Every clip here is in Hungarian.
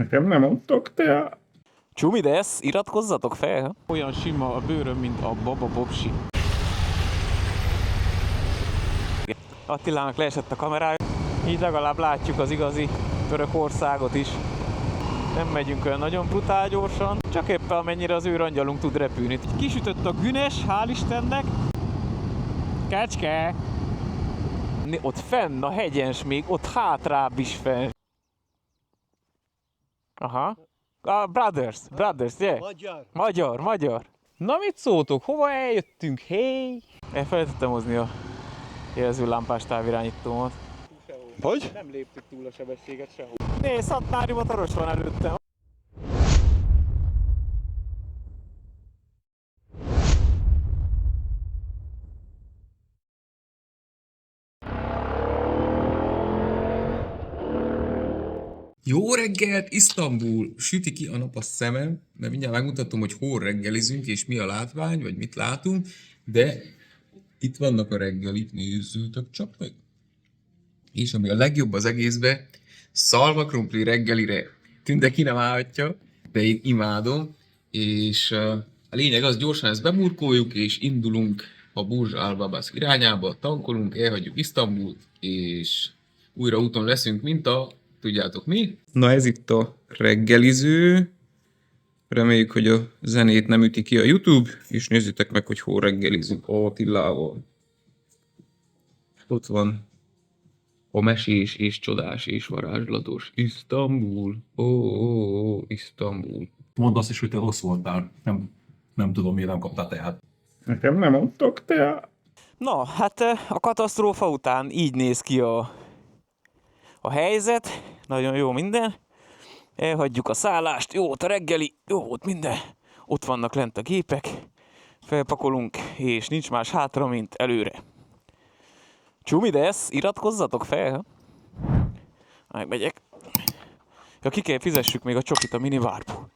Nekem nem mondtok te. Csumi desz, iratkozzatok fel! Olyan sima a bőröm, mint a Baba Bobsi. Attilának leesett a kamerája, így legalább látjuk az igazi Törökországot is. Nem megyünk olyan nagyon brutál gyorsan, csak éppen amennyire az őrangyalunk tud repülni. Kisütött a günes, hál' Istennek. Kecske! Ott fenn a hegyens még, ott hátrább is fenn. Aha. Brothers, yeah. Magyar. Na mit szóltok? Hova eljöttünk? Hey! Elfelejtettem hozni a jelzőlámpás távirányítómat. Hogy? Nem léptük túl a sebességet sehol. Nézd, Szatmári motoros van előttem. Jó reggelt, Isztambul! Süti ki a nap a szemem, mert mindjárt megmutatom, hogy hol reggelizünk, és mi a látvány, vagy mit látunk, de itt vannak a reggelik, nézzétek csak meg! És ami a legjobb az egészben, szalmakrumpli reggelire. Tünde ki nem állhatja, de én imádom, és a lényeg az, gyorsan ezt beburkoljuk, és indulunk a Burj Al Babas irányába, tankolunk, elhagyjuk Isztambult, és újra úton leszünk, mint a tudjátok mi? Na ez itt a reggeliző. Reméljük, hogy a zenét nem üti ki a YouTube, és nézzétek meg, hogy hol reggelizünk Attilával. Ott van a mesés és csodás és varázslatos Isztambul. Isztambul. Mondd azt is, hogy te rossz voltál. Nem tudom, miért nem kaptál teát. Nekem nem mondtok te. Na, hát a katasztrófa után így néz ki a helyzet. Nagyon jó minden. Elhagyjuk a szállást, jó ott a reggeli, jó ott minden. Ott vannak lent a gépek. Felpakolunk, és nincs más hátra, mint előre. Csumi desz, iratkozzatok fel. Megmegyek. Ja, ki kell fizessük még a csokit a minivárból.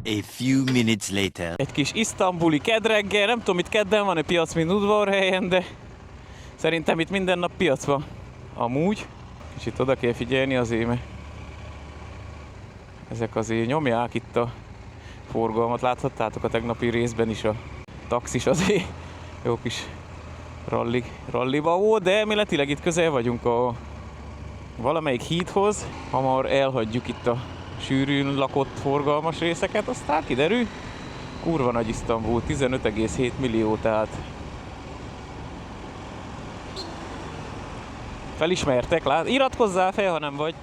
A few minutes later. Egy kis isztambuli kedreggel, nem tudom, itt kedden van-e piac, mint udvarhelyen, de szerintem itt minden nap piac van. Amúgy. Kicsit oda kell figyelni azért, mert ezek azért nyomják itt a forgalmat. Láthattátok a tegnapi részben is a taxis azért jó kis ralliba volt, de elméletileg itt közel vagyunk a valamelyik hídhoz. Hamar elhagyjuk itt a sűrűn lakott forgalmas részeket, aztán kiderül, kurva nagy Isztambul, 15,7 millió, tehát felismertek, iratkozzál fel, ha nem vagy.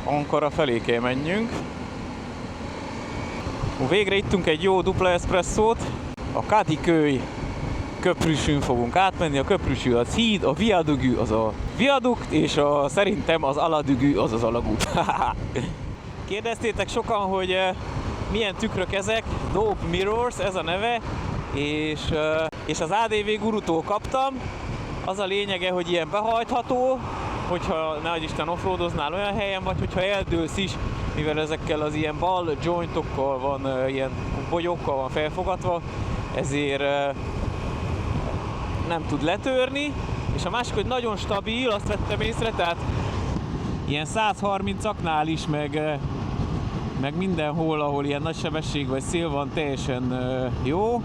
Ankara felé kell menjünk. Végre ittunk egy jó dupla eszpresszót. A Kadıköy köprűsűn fogunk átmenni. A köprűsű az híd, a viadugű az a viadukt, és szerintem az aladugű az az alagút. Kérdeztétek sokan, hogy milyen tükrök ezek. Dope Mirrors, ez a neve. És az ADV gurutól kaptam. Az a lényege, hogy ilyen behajtható, hogyha nehogy Isten offroadoznál olyan helyen, vagy hogyha eldőlsz is, mivel ezekkel az ilyen bal jointokkal van, ilyen bogyókkal van felfogatva, ezért nem tud letörni, és a másik, hogy nagyon stabil, azt vettem észre, tehát ilyen 130-aknál is, meg mindenhol, ahol ilyen nagy sebesség vagy szél van, teljesen jó.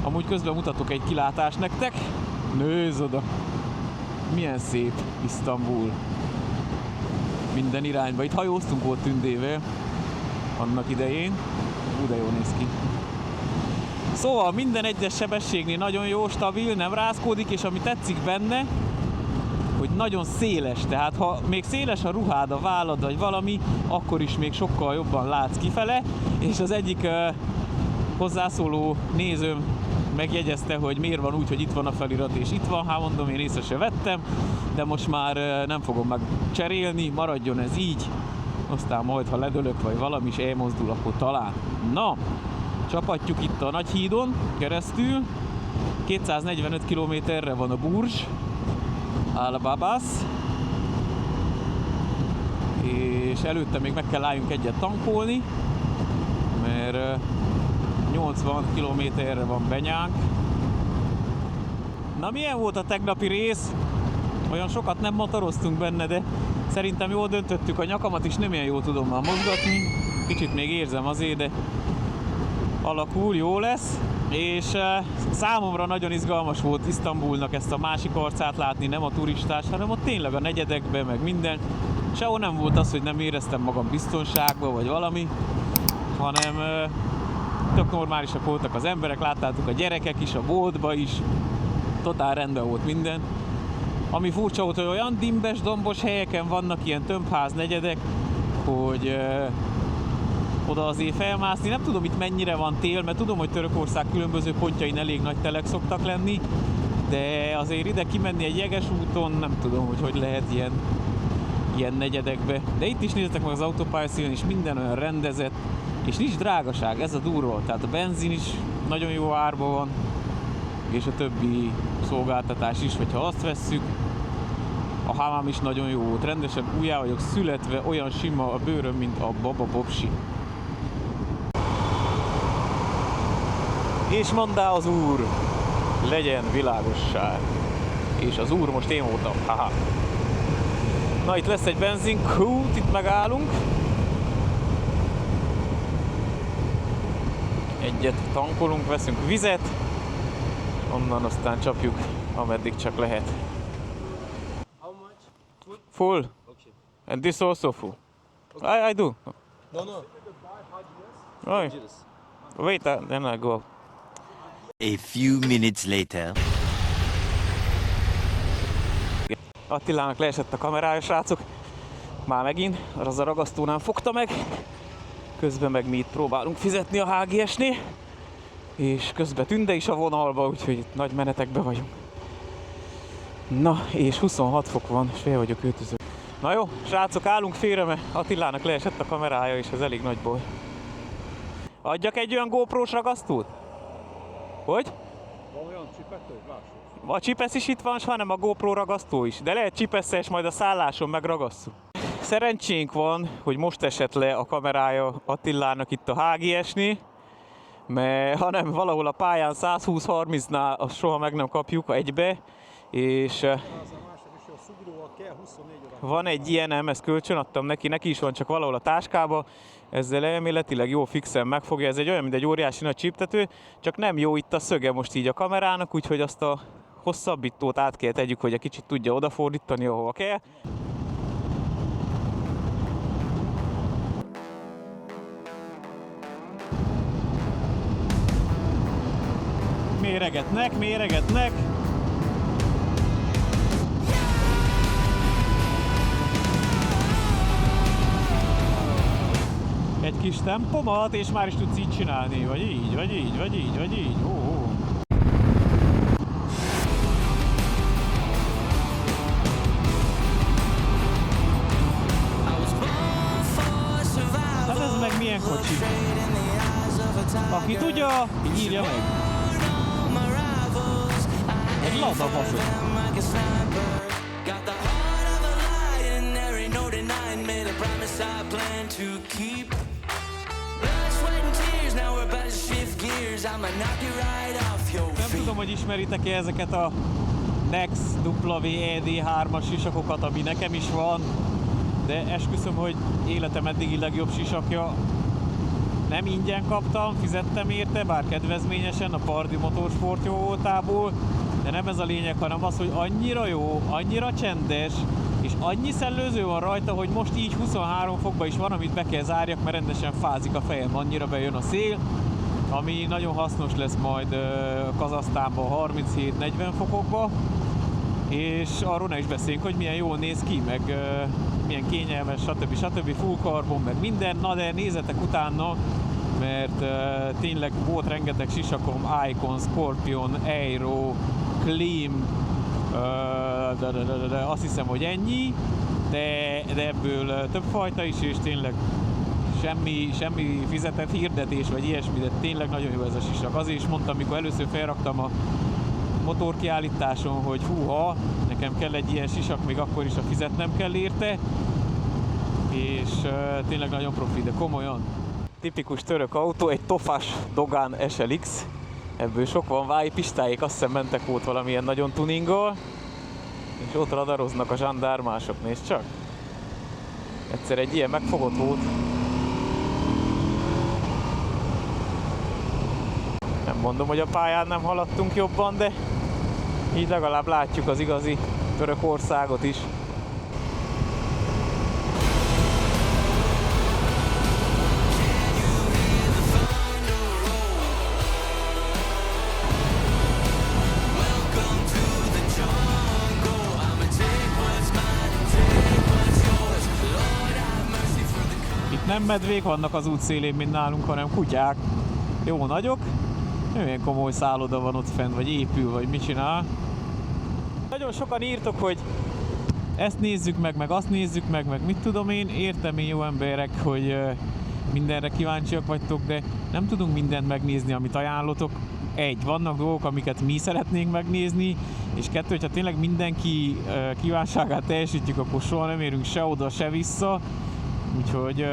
Amúgy közben mutatok egy kilátást nektek. Nézd oda! Milyen szép Isztambul. Minden irányba. Itt hajóztunk volt Tündével annak idején. De jól néz ki. Szóval minden egyes sebességnél nagyon jó, stabil, nem rázkódik, és ami tetszik benne, hogy nagyon széles. Tehát ha még széles a ruhád, a vállad vagy valami, akkor is még sokkal jobban látsz kifele. És az egyik hozzászóló nézőm megjegyezte, hogy miért van úgy, hogy itt van a felirat és itt van, hát mondom, én észre se vettem, de most már nem fogom megcserélni, maradjon ez így, aztán majd, ha ledölök vagy valami is elmozdul, akkor talán. Na, csapatjuk itt a nagy hídon keresztül, 245 km-re van a Burj Al Babas, és előtte még meg kell álljunk egyet tankolni, mert 80 km-re van benyánk. Na, milyen volt a tegnapi rész? olyan sokat nem motoroztunk benne, de szerintem jól döntöttük, a nyakamat is nem ilyen jól tudom már mozgatni. Kicsit még érzem azért, de alakul, jó lesz. És számomra nagyon izgalmas volt Isztambulnak ezt a másik arcát látni, nem a turistás, hanem ott tényleg a negyedekben, meg minden. Sehol nem volt az, hogy nem éreztem magam biztonságban, vagy valami, hanem tök normálisak voltak az emberek, láttátok a gyerekek is, a boltba is, totál rendben volt minden. Ami furcsa volt, hogy olyan dimbes, dombos helyeken vannak ilyen tömbház negyedek, hogy oda azért felmászni. Nem tudom itt mennyire van tél, mert tudom, hogy Törökország különböző pontjain elég nagy telek szoktak lenni, de azért ide kimenni egy jeges úton, nem tudom, hogy lehet ilyen negyedekbe. De itt is nézzetek meg az autópályaszínen, és minden olyan rendezett, és nincs drágaság, ez a durva. Tehát a benzin is nagyon jó árban van, és a többi szolgáltatás is, hogyha azt vesszük. A hamám is nagyon jó volt, rendesen újjá vagyok születve, olyan sima a bőröm, mint a baba popsi. És mondá az Úr, legyen világosság. És az Úr most én voltam, haha. Na, itt lesz egy benzinkút, itt megállunk. Egyet tankolunk, veszünk vizet, onnan aztán csapjuk, ameddig csak lehet. How much? Full. Okay. And this also full. I do. No, no. Oh, wait, then I go. A few minutes later. Attilának leesett a kamerája, srácok. Már megint, az a ragasztónál fogta meg. Közben meg mi itt próbálunk fizetni a HGS-nél. És közben Tünde is a vonalba, úgyhogy itt nagy menetekben vagyunk. Na, és 26 fok van, és fel vagyok öltöző. Na jó, srácok, állunk félre, mert Attilának leesett a kamerája, és ez elég nagy baj. Adjak egy olyan GoPro-s ragasztót? Hogy? Van olyan csipető, lássuk. A csipesz is itt van, és hanem a GoPro ragasztó is. De lehet csipeszes, és majd a szálláson megragasszuk. Szerencsénk van, hogy most esett le a kamerája Attilának itt a HGS-nél, mert hanem valahol a pályán 120-30-nál azt soha meg nem kapjuk egybe, és van egy ilyenem, ezt kölcsön adtam neki is van csak valahol a táskába, ezzel elméletileg jó fixen megfogja, ez egy olyan, mint egy óriási nagy csíptető, csak nem jó itt a szöge most így a kamerának, úgyhogy azt a hosszabbítót át kell tegyük, hogy egy kicsit tudja odafordítani, ahova kell. Méregetnek. Egy kis tempomat, és már is tudsz így csinálni, vagy így. Ó. Hát ez meg milyen kocsi? Aki tudja, írja meg. Egy Lada baszok. Nem tudom, hogy ismeritek-e ezeket a Nex WED3-as sisakokat, ami nekem is van, de esküszöm, hogy életem eddigi legjobb sisakja. Nem ingyen kaptam, fizettem érte, bár kedvezményesen a Pardi Motorsport jó voltából, de nem ez a lényeg, hanem az, hogy annyira jó, annyira csendes, és annyi szellőző van rajta, hogy most így 23 fokban is van, amit be kell zárjak, mert rendesen fázik a fejem, annyira bejön a szél, ami nagyon hasznos lesz majd Kazahsztánban 37-40 fokokba, és arról ne is beszéljünk, hogy milyen jól néz ki, meg milyen kényelmes, stb. Full carbon, meg minden, na de nézzetek utána, mert tényleg volt rengeteg sisakom, Icon, Scorpion, Aero, Klim, de azt hiszem, hogy ennyi, de ebből több fajta is, és tényleg semmi fizetett hirdetés, vagy ilyesmi, de tényleg nagyon jó ez a sisak. Azért is mondtam, amikor először felraktam a motorkiállításon, hogy húha, nekem kell egy ilyen sisak, még akkor is, ha fizetnem kell érte, és tényleg nagyon profi, de komolyan. Tipikus török autó, egy Tofas Dogán SLX, ebből sok van, Váj Pistáék azt hiszem mentek volt valamilyen nagyon tuninggal, És ott radaroznak a zsandármások, nézd csak. Egyszer egy ilyen megfogott volt. Nem mondom, hogy a pályán nem haladtunk jobban, de így legalább látjuk az igazi Törökországot is. Nem medvék vannak az út szélén, mint nálunk, hanem kutyák. Jó nagyok. Milyen komoly szálloda van ott fenn, vagy épül, vagy mit csinál. Nagyon sokan írtok, hogy ezt nézzük meg azt nézzük meg mit tudom én. Értem én, jó emberek, hogy mindenre kíváncsiak vagytok, de nem tudunk mindent megnézni, amit ajánlotok. Egy, vannak dolgok, amiket mi szeretnénk megnézni, és kettő, hogyha tényleg mindenki kívánságát teljesítjük, akkor soha nem érünk se oda, se vissza. Úgyhogy,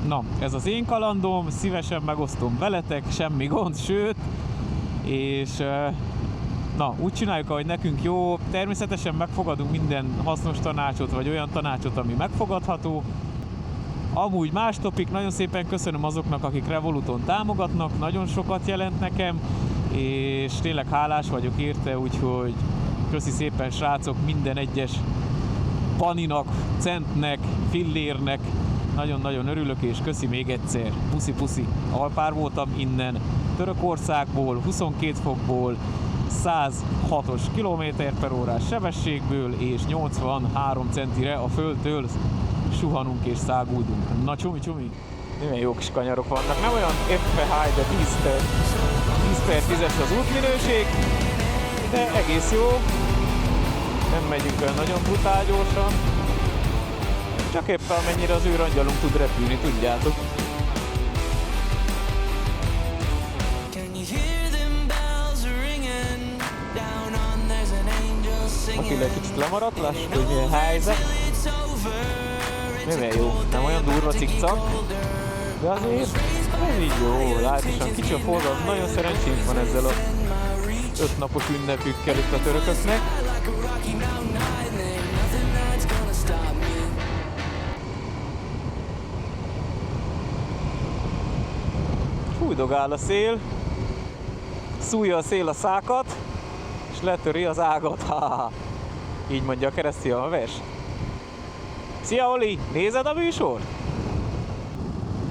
na, ez az én kalandom, szívesen megosztom veletek, semmi gond, sőt, és na, úgy csináljuk, ahogy nekünk jó. Természetesen megfogadunk minden hasznos tanácsot, vagy olyan tanácsot, ami megfogadható. Amúgy más topik, nagyon szépen köszönöm azoknak, akik Revoluton támogatnak, nagyon sokat jelent nekem, és tényleg hálás vagyok érte, úgyhogy köszi szépen srácok minden egyes paninak, centnek, fillérnek. Nagyon-nagyon örülök, és köszi még egyszer. Puszi-puszi. Alpár voltam innen, Törökországból, 22 fokból, 106-os km/h sebességből, és 83 centire a földtől suhanunk és száguldunk. Na csumi-csumi. Milyen jó kis kanyarok vannak. Nem olyan high, de 10/10-es az útminőség, de egész jó. Nem megyünk olyan nagyon brutál gyorsan. Csak éppen amennyire az űrangyalunk tud repülni, tudjátok. Attila egy kicsit lemaradt, lássuk, hogy milyen helyzet. Milyen jó, nem olyan durva cikcak, de azért ez így jó, látosan kicsi a forgalom, nagyon szerencsénk van ezzel a 5 napos ünnepükkel itt a törököknek. Fújdogál a szél, szújja a szél a szákat, és letöri az ágat. Ha-ha. Így mondja a keresztül a vers. Szia Oli, nézed a műsor?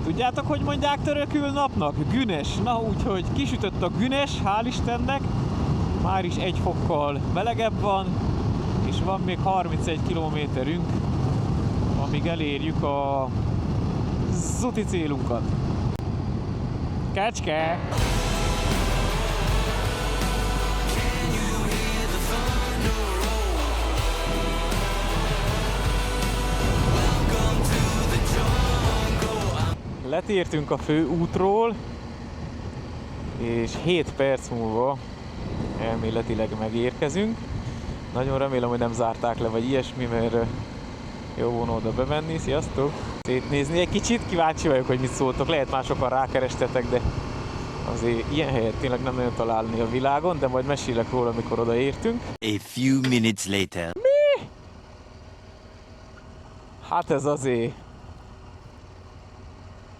Tudjátok, hogy mondják törökül napnak? Günes. Na úgyhogy kisütött a günes, hál' Istennek. Már is 1 fokkal melegebb van, és van még 31 kilométerünk, amíg elérjük a zuti célunkat. Kecske! Letértünk a fő útról, és 7 perc múlva elméletileg megérkezünk. Nagyon remélem, hogy nem zárták le, vagy ilyesmi, mert jó volna oda bemenni. Sziasztok! Szétnézni egy kicsit, kíváncsi vagyok, hogy mit szóltok. Lehet már sokan rákerestetek, de azért ilyen helyet tényleg nem nagyon találni a világon, de majd mesélek róla, amikor odaértünk. A few minutes later. Mi? Hát ez azért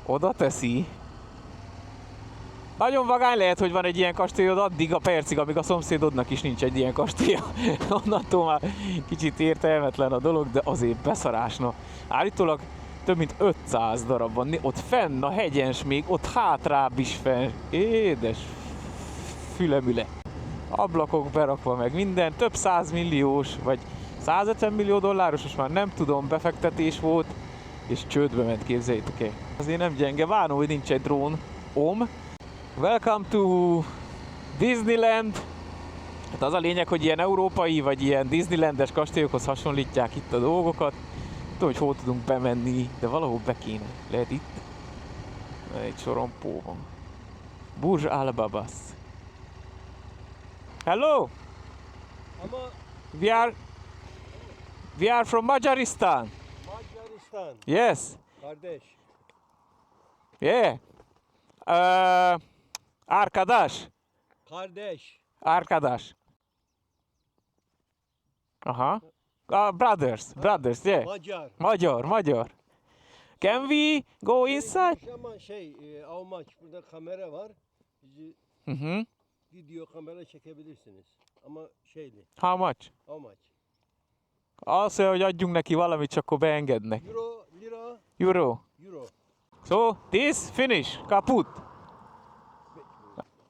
oda teszi. Nagyon vagány lehet, hogy van egy ilyen kastélyod addig a percig, amíg a szomszédodnak is nincs egy ilyen kastélya. Onnantól már kicsit értelmetlen a dolog, de azért beszarásna. Állítólag több mint 500 darab van, ott fenn a hegyens még, ott hátrább is fenn. Édes fülemüle. Ablakok berakva meg minden, több 100 milliós, vagy 150 millió dolláros, most már nem tudom, befektetés volt, és csődbe ment, képzeljétek el. Azért nem gyenge, várom, hogy nincs egy drón. Welcome to Disneyland. Hát az a lényeg, hogy ilyen európai, vagy ilyen Disneylandes kastélyokhoz hasonlítják itt a dolgokat. Tudom, hogy hol tudunk bemenni, de valahol be kéne. Lehet itt? Egy sorompó van. Burj Al Babas. Hello! We are from Macaristan. Macaristan. Yes. Kardeş. Yeah. Arkadaş. Kardeş. Arkadaş. Aha. Brothers, yeah. Macar. Magyar. Can we go inside? Ama how much? Burada kamera var. Bizi Hı hı. video kamera çekebilirsiniz. Ama How much? how much? Azt mondja, hogy adjunk neki valamit, csak akkor beengednek. Euro, lira, Euro. euro. So, this finish, kaput.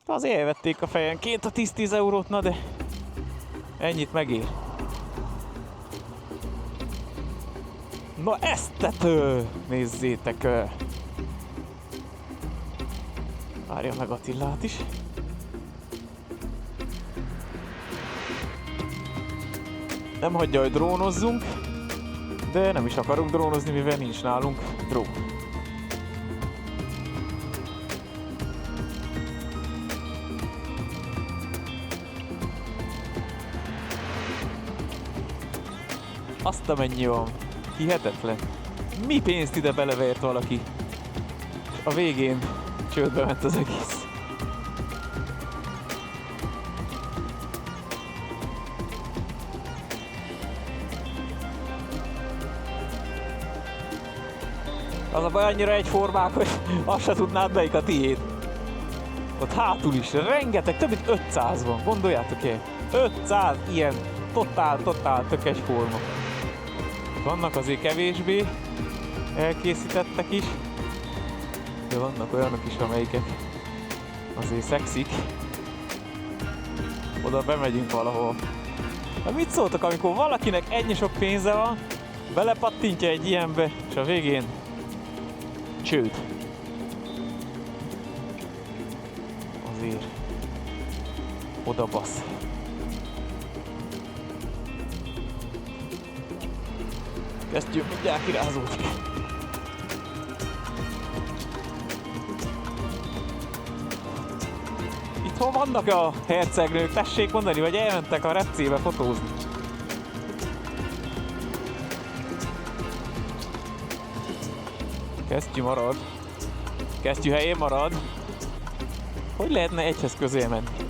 Azért elvették a fejenként a 10-10 eurót, na de ennyit megér. Na ezt tető! Nézzétek! Várja meg Attilát is. Nem hagyja, hogy drónozzunk, de nem is akarunk drónozni, mivel nincs nálunk drón. Azt a mennyi van. Hihetetlen. Mi pénzt ide belevert valaki. A végén csődbe ment az egész. Az a baj, annyira egyformák, hogy azt se tudnád, melyik a tiéd. Ott hátul is rengeteg, több mint 500 van, gondoljátok el. 500 ilyen totál tök egyforma. Vannak azért kevésbé elkészítettek is, de vannak olyanok is, amelyikek azért szexik. Oda bemegyünk valahol. Na mit szóltak, amikor valakinek ennyi sok pénze van, belepattintja egy ilyenbe, és a végén csőd. Azért oda basz. Kezdjük, mindjárt kirázódik. Itthon vannak a hercegnők, tessék mondani, vagy elmentek a repcébe fotózni. Kesztyű marad. Kesztyű helyén marad. Hogy lehetne egyhez közé menni?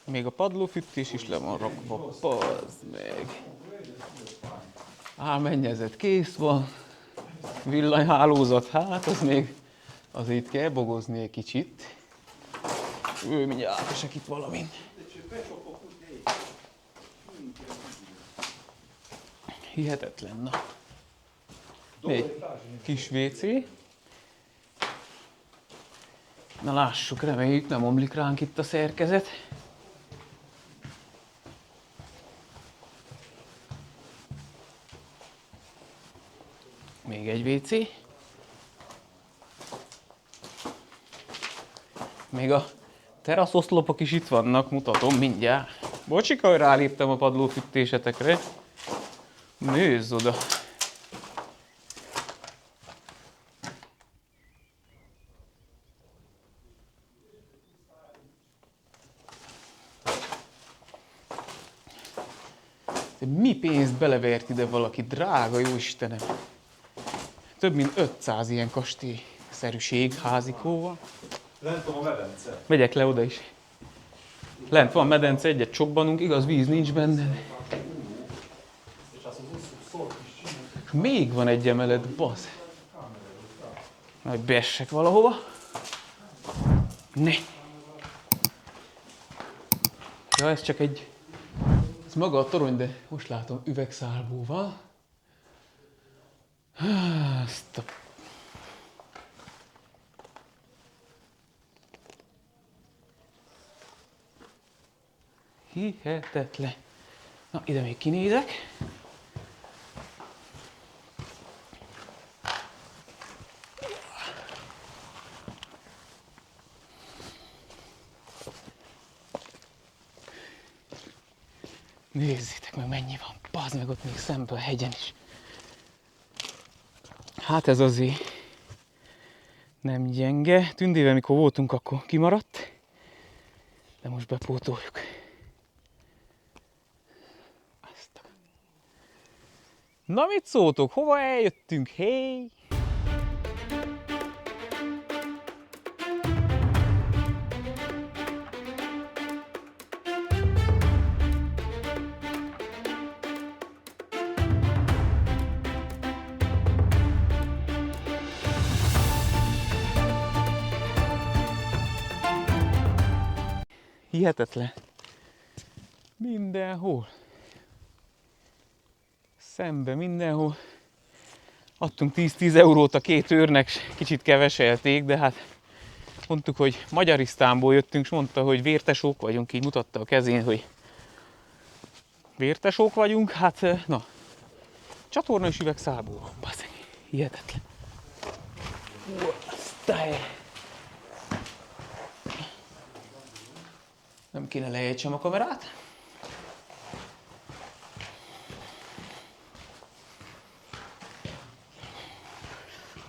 Még a padlófűtés is le van rakva, bazd meg. Álmennyezet kész van. Villanyhálózat, hát az még azért kell bogozni egy kicsit. Ő mindjárt átesek itt valamin. Hihetetlen, na. Egy kis WC. Na lássuk, reméljük nem omlik ránk itt a szerkezet. Még egy WC. Még a teraszoszlopok is itt vannak, mutatom mindjárt. Bocsika, hogy ráléptem a padlófűtésetekre. Nézz oda! Mi pénzt belevert ide valaki, drága jó Istenem! Több mint 500 ilyen kastélyszerűség házikóval. Lent van a medence. Megyek le oda is. Lent van medence, egyet csobbanunk, igaz, víz nincs benne. És még van egy emelet, basz. Majd beessek valahova. Ne! Ja, ez csak egy... Ez maga a torony, de most látom üvegszálvóval. Azt a... Hihetetlen. Na, ide még kinézek. Nézzétek meg, mennyi van. Bazd meg, ott még szemben a hegyen is. Hát ez azért nem gyenge. Tündével, mikor voltunk, akkor kimaradt. De most bepótoljuk. Na mit szóltok? Hova eljöttünk? Hey! hihetetlen. Mindenhol. Szembe mindenhol. Adtunk 10-10 eurót a két őrnek, kicsit keveselték, de hát mondtuk, hogy Magyarisztánból jöttünk, és mondta, hogy vértesók vagyunk, így mutatta a kezén, hogy vértesók vagyunk, hát na, csatorna és üvegszálból van, bazdmeg. Hihetetlen. Nem kéne lejegytsem a kamerát.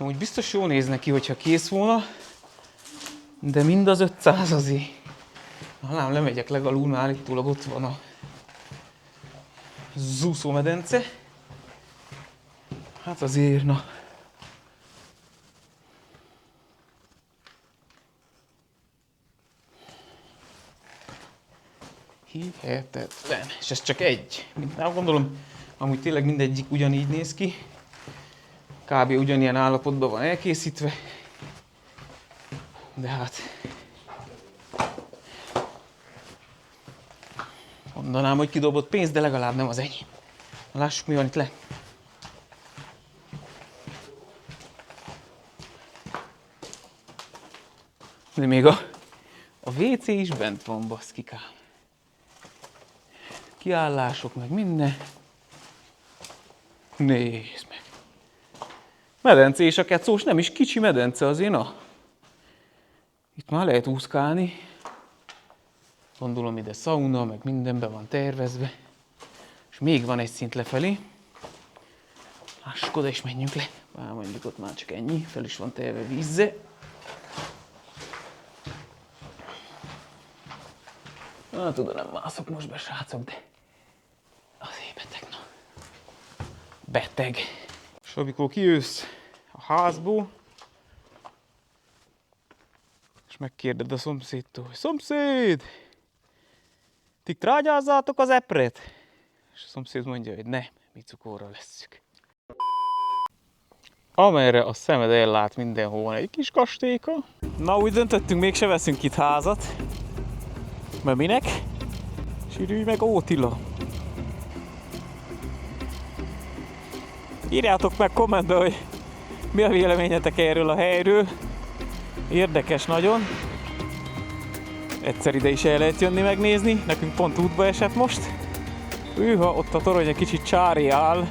Amúgy biztos jól néz neki, hogyha kész volna, de mind az 500 azért. Hanem lemegyek legalul, már állítólag ott van a zúszómedence. Hát azért, na. Hihetetlen. És ez csak egy. Nem gondolom, amúgy tényleg mindegyik ugyanígy néz ki. Kb. Ugyanilyen állapotban van elkészítve. De hát... mondanám, hogy kidobott pénzt, de legalább nem az enyém. Lássuk, mi van itt le. De még a WC is bent van, baszkikám. Kiállások, meg minden. Nézd meg. Medence és a kecós, nem is kicsi medence azért, na. Itt már lehet úszkálni. Gondolom ide szauna, meg minden be van tervezve. És még van egy szint lefelé. Lássuk oda és menjünk le. Már mondjuk ott már csak ennyi, fel is van terve vízzel. Hát oda nem mászok most be, srácok, de azért beteg, na. Beteg. És amikor kijössz a házból, és megkérded a szomszédtól, hogy szomszéd, ti trágyázzátok az epret? És a szomszéd mondja, hogy nem, mi cukorra lesszük. Amerre a szemed ellát, mindenhol van egy kis kastélyka. Na, úgy döntöttünk, mégse veszünk itt házat. Mert minek? Sűrűj meg Ótila. Írjátok meg kommentbe, hogy mi a véleményetek erről a helyről. Érdekes nagyon. Egyszer ide is el lehet jönni megnézni. Nekünk pont útba esett most. Hűha, ott a torony egy kicsit csári áll.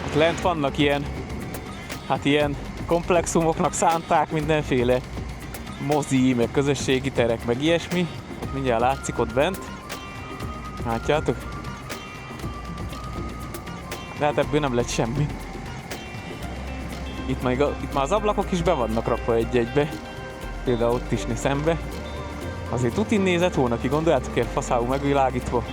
Ott lent vannak ilyen, hát ilyen komplexumoknak szánták mindenféle mozi, meg közösségi terek, meg ilyesmi. Mindjárt látszik ott bent. Látjátok? De hát ebből nem lett semmi. Itt már az ablakok is be vannak rakva egy-egybe. Például ott is szembe. Azért tutin nézett volna ki, gondoljátok el, faszául megvilágítva.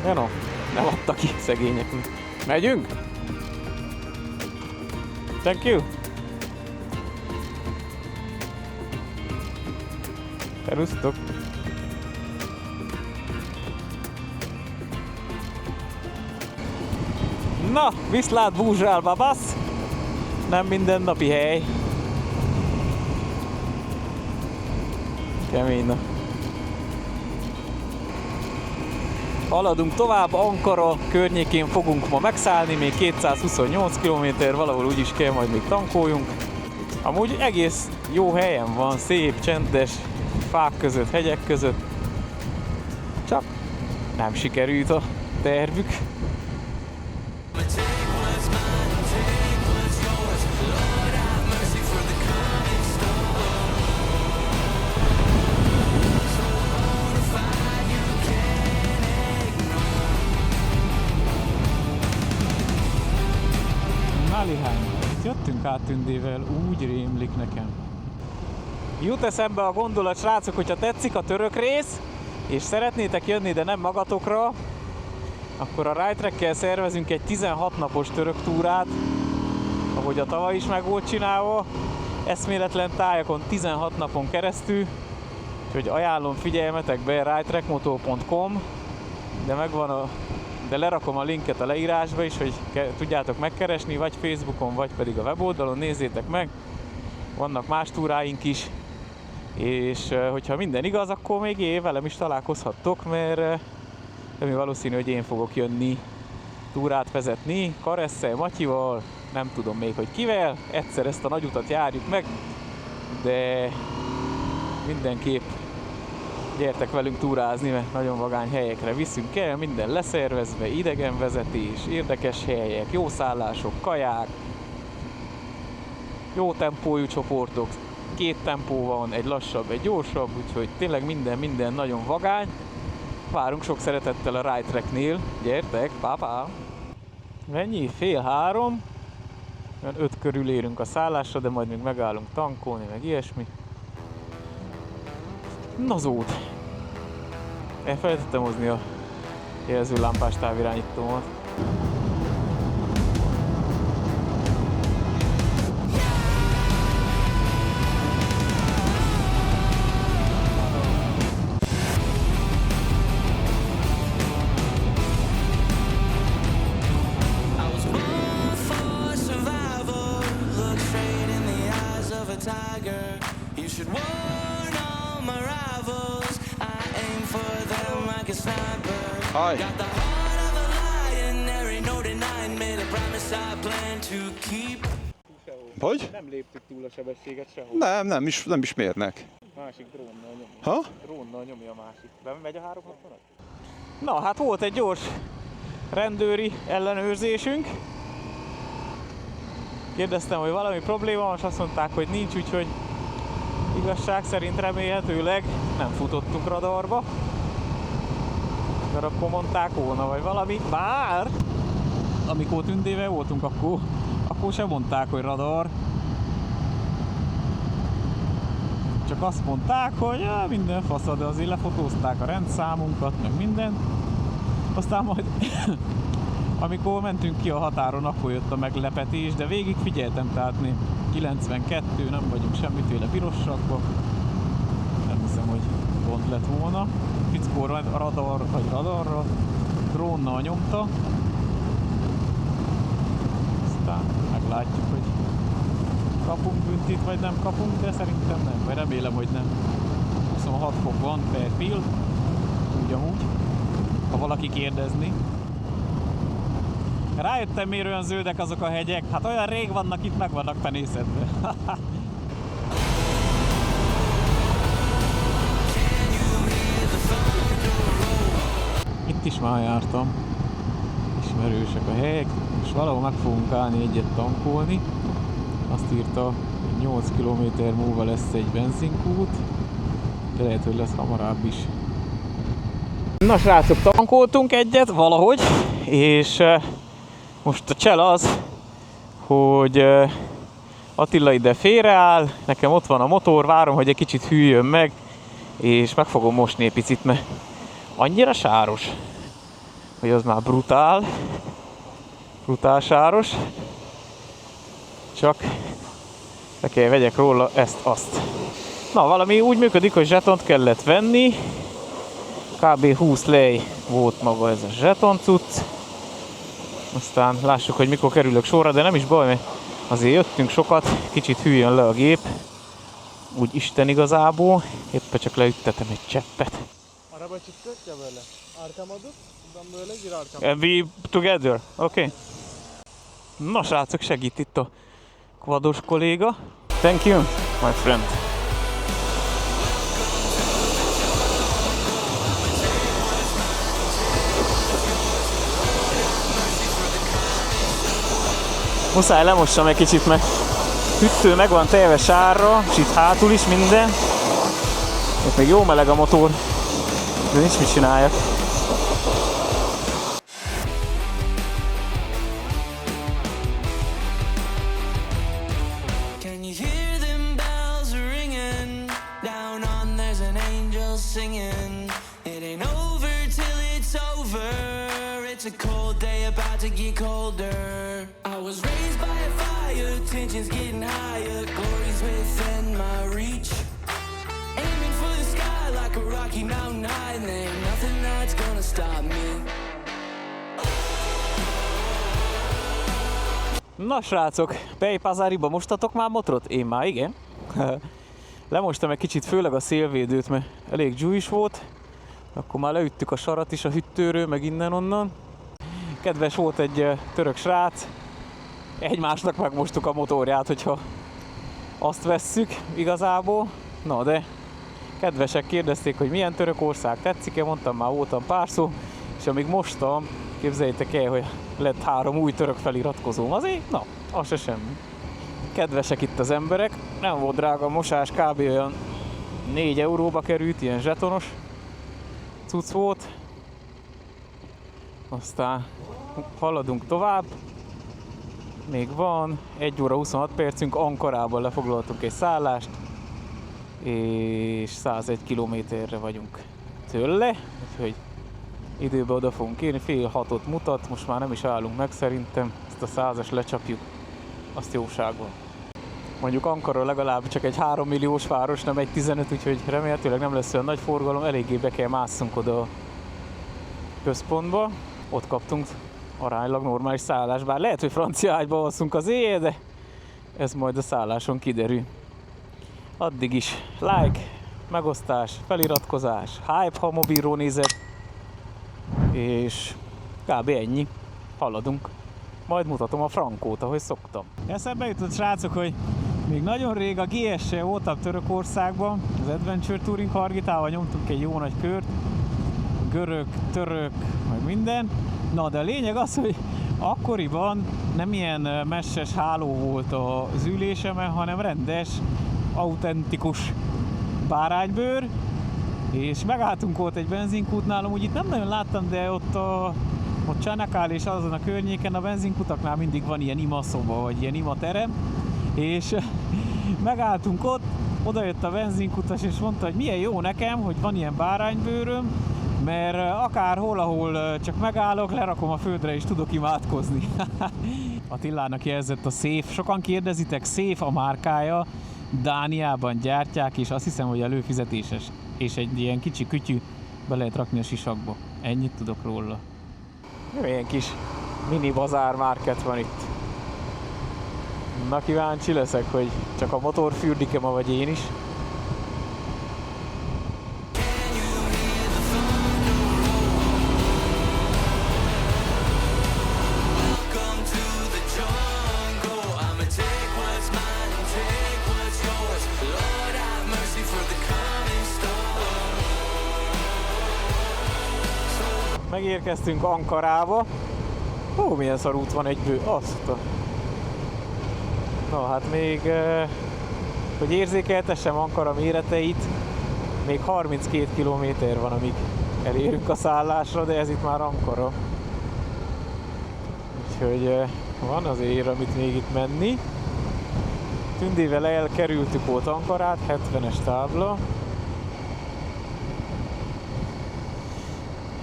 Ja no, nem adta ki szegényeknek. Megyünk? Thank you! Szerusztok! Na, viszlát Búzsál, babasz! Nem mindennapi hely. Kemény, na. Haladunk tovább, Ankara környékén fogunk ma megszállni, még 228 km, valahol úgyis kell, majd még tankoljunk. Amúgy egész jó helyen van, szép, csendes, fák között, hegyek között. Csak nem sikerült a tervük. Itt jöttünk át Tündével, úgy rémlik nekem. Jut eszembe a gondolat, srácok, hogyha tetszik a török rész, és szeretnétek jönni, de nem magatokra, akkor a Rytrackkel szervezünk egy 16 napos török túrát, ahogy a tavaly is meg volt csinálva, eszméletlen tájakon 16 napon keresztül, úgyhogy ajánlom figyelmetekbe rytrackmoto.com, de megvan a de lerakom a linket a leírásba is, hogy tudjátok megkeresni, vagy Facebookon, vagy pedig a weboldalon, nézzétek meg. Vannak más túráink is, és hogyha minden igaz, akkor még velem is találkozhattok, mert ami valószínű, hogy én fogok jönni túrát vezetni, Karesszel, Matyival, nem tudom még, hogy kivel, egyszer ezt a nagy utat járjuk meg, de mindenképp gyertek velünk túrázni, mert nagyon vagány helyekre viszünk el, minden leszervezve, idegenvezetés, érdekes helyek, jó szállások, kaják, jó tempójú csoportok, 2 tempó van, egy lassabb, egy gyorsabb, úgyhogy tényleg minden nagyon vagány. Várunk sok szeretettel a Ride Tracknél, gyertek, pápá! Mennyi? 2:30, 5 körül érünk a szállásra, de majd még megállunk tankolni, meg ilyesmi. Na zód! Elfelejtettem hozni a jelzőlámpás távirányítómat. Hi. Hogy? Nem léptük túl a sebességet sehol. Nem is mérnek. Másik drónnal nyomja. Ha? Drónnal nyomja a másik. Bemegy a 360-at? Na, hát volt egy gyors rendőri ellenőrzésünk. Kérdeztem, hogy valami probléma van, és azt mondták, hogy nincs, úgyhogy igazság szerint remélhetőleg nem futottunk radarba. Mert akkor mondták volna, vagy valami. Bár, amikor Tündével voltunk, akkor sem mondták, hogy radar. Csak azt mondták, hogy minden fasz, de azért lefotózták a rendszámunkat, meg minden. Aztán majd, amikor mentünk ki a határon, akkor jött a meglepetés, de végig figyeltem, tehát 92, nem vagyunk semmiféle pirosakba. Nem hiszem, hogy pont lett volna. Fickó radarra, drónnal nyomta. Aztán meglátjuk, hogy kapunk büntit, vagy nem kapunk, de szerintem nem, vagy remélem, hogy nem. 26 fok van per pill, ugyanúgy, ha valaki kérdezni. Rájöttem, miért olyan zöldek azok a hegyek, hát olyan rég vannak itt, meg vannak penészetve. Itt is már jártam, ismerősek a helyek, és valahol meg fogunk állni egyet tankolni. Azt írta, hogy 8 km múlva lesz egy benzinkút, de lehet, hogy lesz hamarabb is. Na srácok, tankoltunk egyet valahogy, és most a csel az, hogy Attila ide félreáll, nekem ott van a motor, várom, hogy egy kicsit hűljön meg, és meg fogom mosni egy picit, mert annyira sáros, hogy az már brutál sáros, csak le kell vegyek róla ezt-azt. Na, valami úgy működik, hogy zsetont kellett venni, kb. 20 lej volt maga ez a zsetoncucc, aztán lássuk, hogy mikor kerülök sorra, de nem is baj, mert azért jöttünk sokat, kicsit hűljön le a gép, úgy Isten igazából, éppen csak leüttetem egy cseppet. Araba çıkacak ya böyle. Arkama dur. Buradan böyle gir arkama. And we together, okay. Na srácok, segít itt a quados kolléga. Thank you, my friend. Muszáj lemossam egy kicsit, mert hűtő meg van telve sárra, és itt hátul is minden. Itt még jó meleg a motor, de nincs mit csináljak. Tensions getting higher, glory's within my reach. Aiming for the sky like a Rocky Mountain high, and there ain't nothing that's gonna stop me. Na srácok, Pejpázáriba mostatok már motrot? Én már igen. Lemostam egy kicsit, főleg a szélvédőt, mert elég dzsújis volt. Akkor már leüttük a sarat is a hűtőről, meg innen-onnan. Kedves volt egy török srác. Egymásnak megmostuk a motorját, hogyha azt vesszük igazából. Na de kedvesek kérdezték, hogy milyen Törökország tetszik-e, mondtam, már voltam párszor, és amíg mostam, képzeljétek el, hogy lett 3 új török feliratkozóm. Azért, na, az se semmi. Kedvesek itt az emberek, nem volt drága a mosás, kb. Olyan 4 euróba került, ilyen zsetonos cucc volt. Aztán haladunk tovább. Még van 1 óra 26 percünk, Ankarában lefoglaltunk egy szállást, és 101 kilométerre vagyunk tőle, úgyhogy időben oda fogunk érni, fél 6-ot mutat, most már nem is állunk meg szerintem, ezt a 100-as lecsapjuk, azt jóság van. Mondjuk Ankara legalább csak egy 3 milliós város, nem egy 15, úgyhogy remélhetőleg nem lesz olyan nagy forgalom, eléggé be kell másszunk oda a központba, ott kaptunk aránylag normális szállás, bár lehet, hogy francia ágyba alszunk az éjjel, de ez majd a szálláson kiderül. Addig is like, megosztás, feliratkozás, hype, ha mobilról nézed, és kb. Ennyi. Haladunk. Majd mutatom a frankót, ahogy szoktam. Eszembe jutott, srácok, hogy még nagyon rég a GS-sel voltam Törökországban, az Adventure Touring Hargitával nyomtunk egy jó nagy kört, görög, török, meg minden. Na de a lényeg az, hogy akkoriban nem ilyen messes háló volt az ülésemen, hanem rendes, autentikus báránybőr, és megálltunk ott egy benzinkútnál, amúgy itt nem nagyon láttam, de ott Csanakál és azon a környéken a benzinkutaknál mindig van ilyen imaszoba, vagy ilyen imaterem, és megálltunk ott, odajött a benzinkutas, és mondta, hogy milyen jó nekem, hogy van ilyen báránybőröm, mert akárhol, ahol csak megállok, lerakom a földre és tudok imádkozni. Attilának jelzett a Safe. Sokan kérdezitek, Safe a márkája, Dániában gyártják, és azt hiszem, hogy előfizetéses. És egy ilyen kicsi kütyű be lehet rakni a sisakba. Ennyit tudok róla. Ilyen kis mini bazár market van itt. Na, kíváncsi leszek, hogy csak a motor fürdik-e ma, vagy én is. Megérkeztünk Ankarába. Ó, milyen szar út van egyből. Azt. Na hát még, hogy érzékeltessem Ankara méreteit, még 32 kilométer van, amíg elérünk a szállásra, de ez itt már Ankara. Úgyhogy van azért, amit még itt menni. Tündével elkerültük volt Ankarát, 70-es tábla.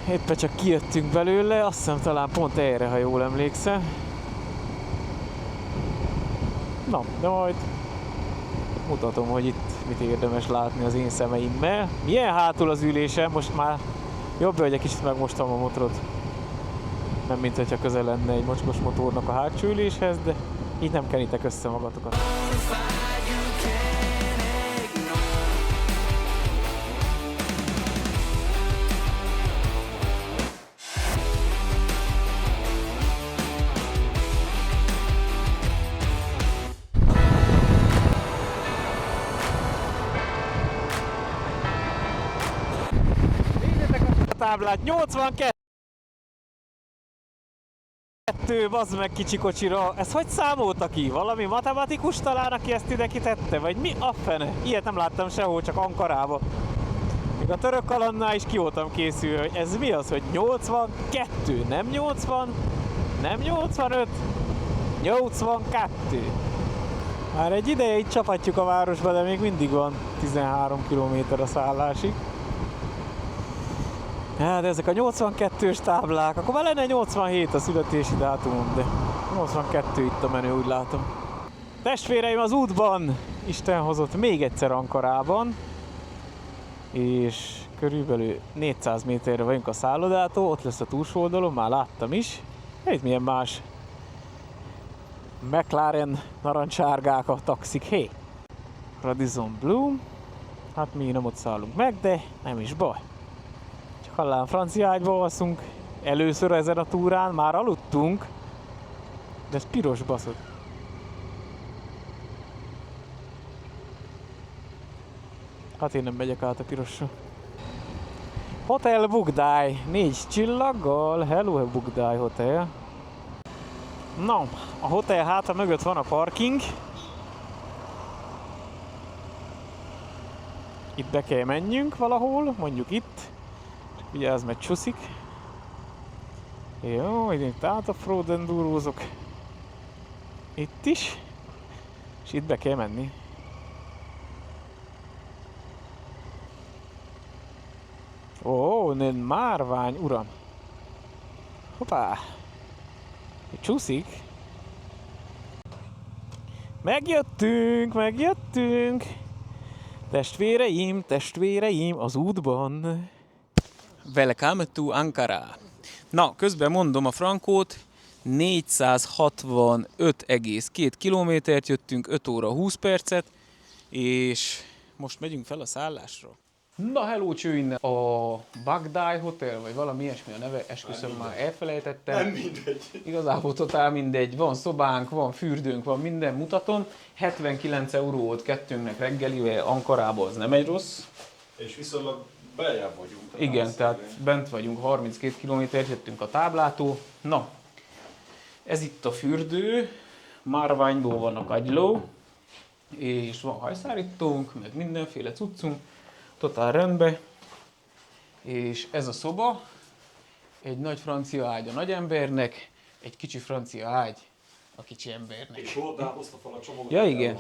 Éppen csak kijöttünk belőle, azt hiszem talán pont erre, ha jól emlékszem. Na, de majd mutatom, hogy itt mit érdemes látni az én szemeimmel. Milyen hátul az ülésem, most már jobb, hogy egy kicsit megmostam a motorot. Nem mint hogyha közel lenne egy mocskos motornak a hátsó üléshez, de így nem kenitek össze magatokat. Táblát 82, bazd meg kicsi kocsira, ezt hogy számolta ki? Valami matematikus talán, aki ezt ide kitette? Vagy mi a fene? Ilyet nem láttam sehol, csak Ankarába. Még a török kalandnál is ki voltam készülve, hogy ez mi az, hogy 82, nem 80, nem 85, 82. Már egy ideje itt csapatjuk a városba, de még mindig van 13 km a szállásig. Ja, de ezek a 82-s táblák, akkor már lenne 87 a születési dátumom, de 82 itt a menő, úgy látom. Testvéreim, az útban Isten hozott még egyszer Ankarában, és körülbelül 400 méterre vagyunk a szállodától, ott lesz a túlsó oldalon, már láttam is. Itt milyen más McLaren narancsárgák a taxik, hé! Radisson Blue. Hát mi nem ott szállunk meg, de nem is baj. Csak hallám francia ágyba alszunk. Először ezen a túrán már aludtunk. De ez piros baszod. Hát én nem megyek át a pirosra. Hotel Bugdály, 4 csillaggal. Hello Bugdály Hotel. Na, a hotel háta mögött van a parking. Itt be kell menjünk valahol, mondjuk itt. Csak vigyázz, mert csúszik. Jó, itt át a Frodendúrózok. Itt is. És itt be kell menni. Ó, márvány, uram. Hoppá. Csúszik. Megjöttünk. Testvéreim az útban. Welcome to Ankara. Na, közben mondom a frankót. 465,2 kilométert jöttünk, 5 óra 20 percet, és most megyünk fel a szállásra. Na, hello csőin, a Bugdály Hotel, vagy valami ilyesmi a neve, esküszöm már elfelejtettem. Nem mindegy. Igazából totál mindegy, van szobánk, van fürdőnk, van minden, mutatom. 79 euró volt kettőnknek reggelivel, Ankarába, az nem egy rossz. És viszonylag beljebb vagyunk. Igen, tehát bent vagyunk, 32 kilométert jöttünk a táblától. Na, ez itt a fürdő, márványból van a kagyló, és van hajszárítónk, meg mindenféle cuccunk, totál rendben. És ez a szoba, egy nagy francia ágy a nagy embernek, egy kicsi francia ágy a kicsi embernek. És hordár hozta fel a csomagot. Ja igen,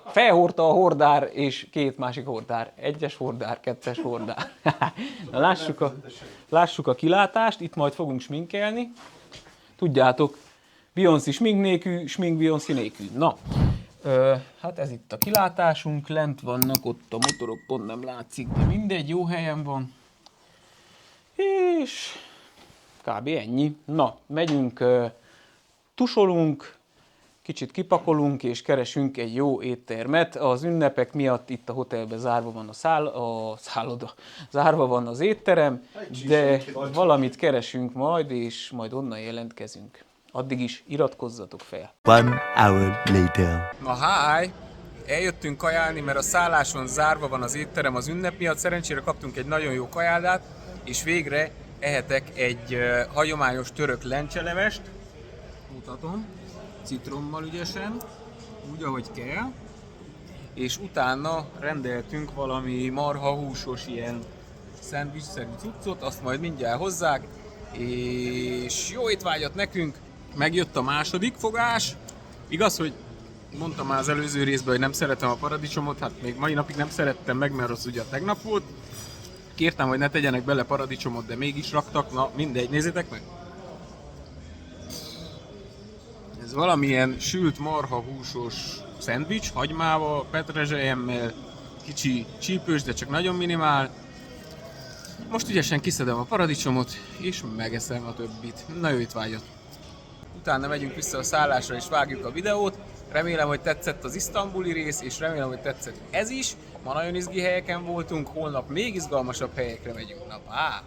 felhordta a hordár és két másik hordár. Egyes hordár, kettes hordár. Na, lássuk a kilátást, itt majd fogunk sminkelni. Tudjátok, Beyoncé smink nélkül, smink Beyoncé nélkül. Na, hát ez itt a kilátásunk, lent vannak ott a motorok, pont nem látszik, de mindegy, jó helyen van. És kb. Ennyi. Na, megyünk, tusolunk, kicsit kipakolunk és keresünk egy jó éttermet. Az ünnepek miatt itt a hotelben zárva van a szálloda, zárva van az étterem, de valamit keresünk majd, és majd onnan jelentkezünk. Addig is iratkozzatok fel. 1 hour later. Na hi! Eljöttünk kajálni, mert a szálláson zárva van az étterem az ünnep miatt. Szerencsére kaptunk egy nagyon jó kajáldát, és végre ehetek egy hagyományos török lencselevest. Mutatom, citrommal ügyesen, úgy ahogy kell. És utána rendeltünk valami marha húsos ilyen szendvicsszerű cuccot, azt majd mindjárt hozzák. És jó étvágyat nekünk! Megjött a második fogás. Igaz, hogy mondtam már az előző részben, hogy nem szeretem a paradicsomot, hát még mai napig nem szerettem meg, mert az ugye tegnap volt. Kértem, hogy ne tegyenek bele paradicsomot, de mégis raktak, na mindegy, nézzétek meg! Ez valamilyen sült marha húsos szendvics, hagymával, petrezselyemmel, kicsi csípős, de csak nagyon minimál. Most ügyesen kiszedem a paradicsomot, és megeszem a többit. Na jó étvágyat! Utána megyünk vissza a szállásra és vágjuk a videót. Remélem, hogy tetszett az isztambuli rész, és remélem, hogy tetszett ez is. Ma nagyon izgi helyeken voltunk, holnap még izgalmasabb helyekre megyünk. Na, pá!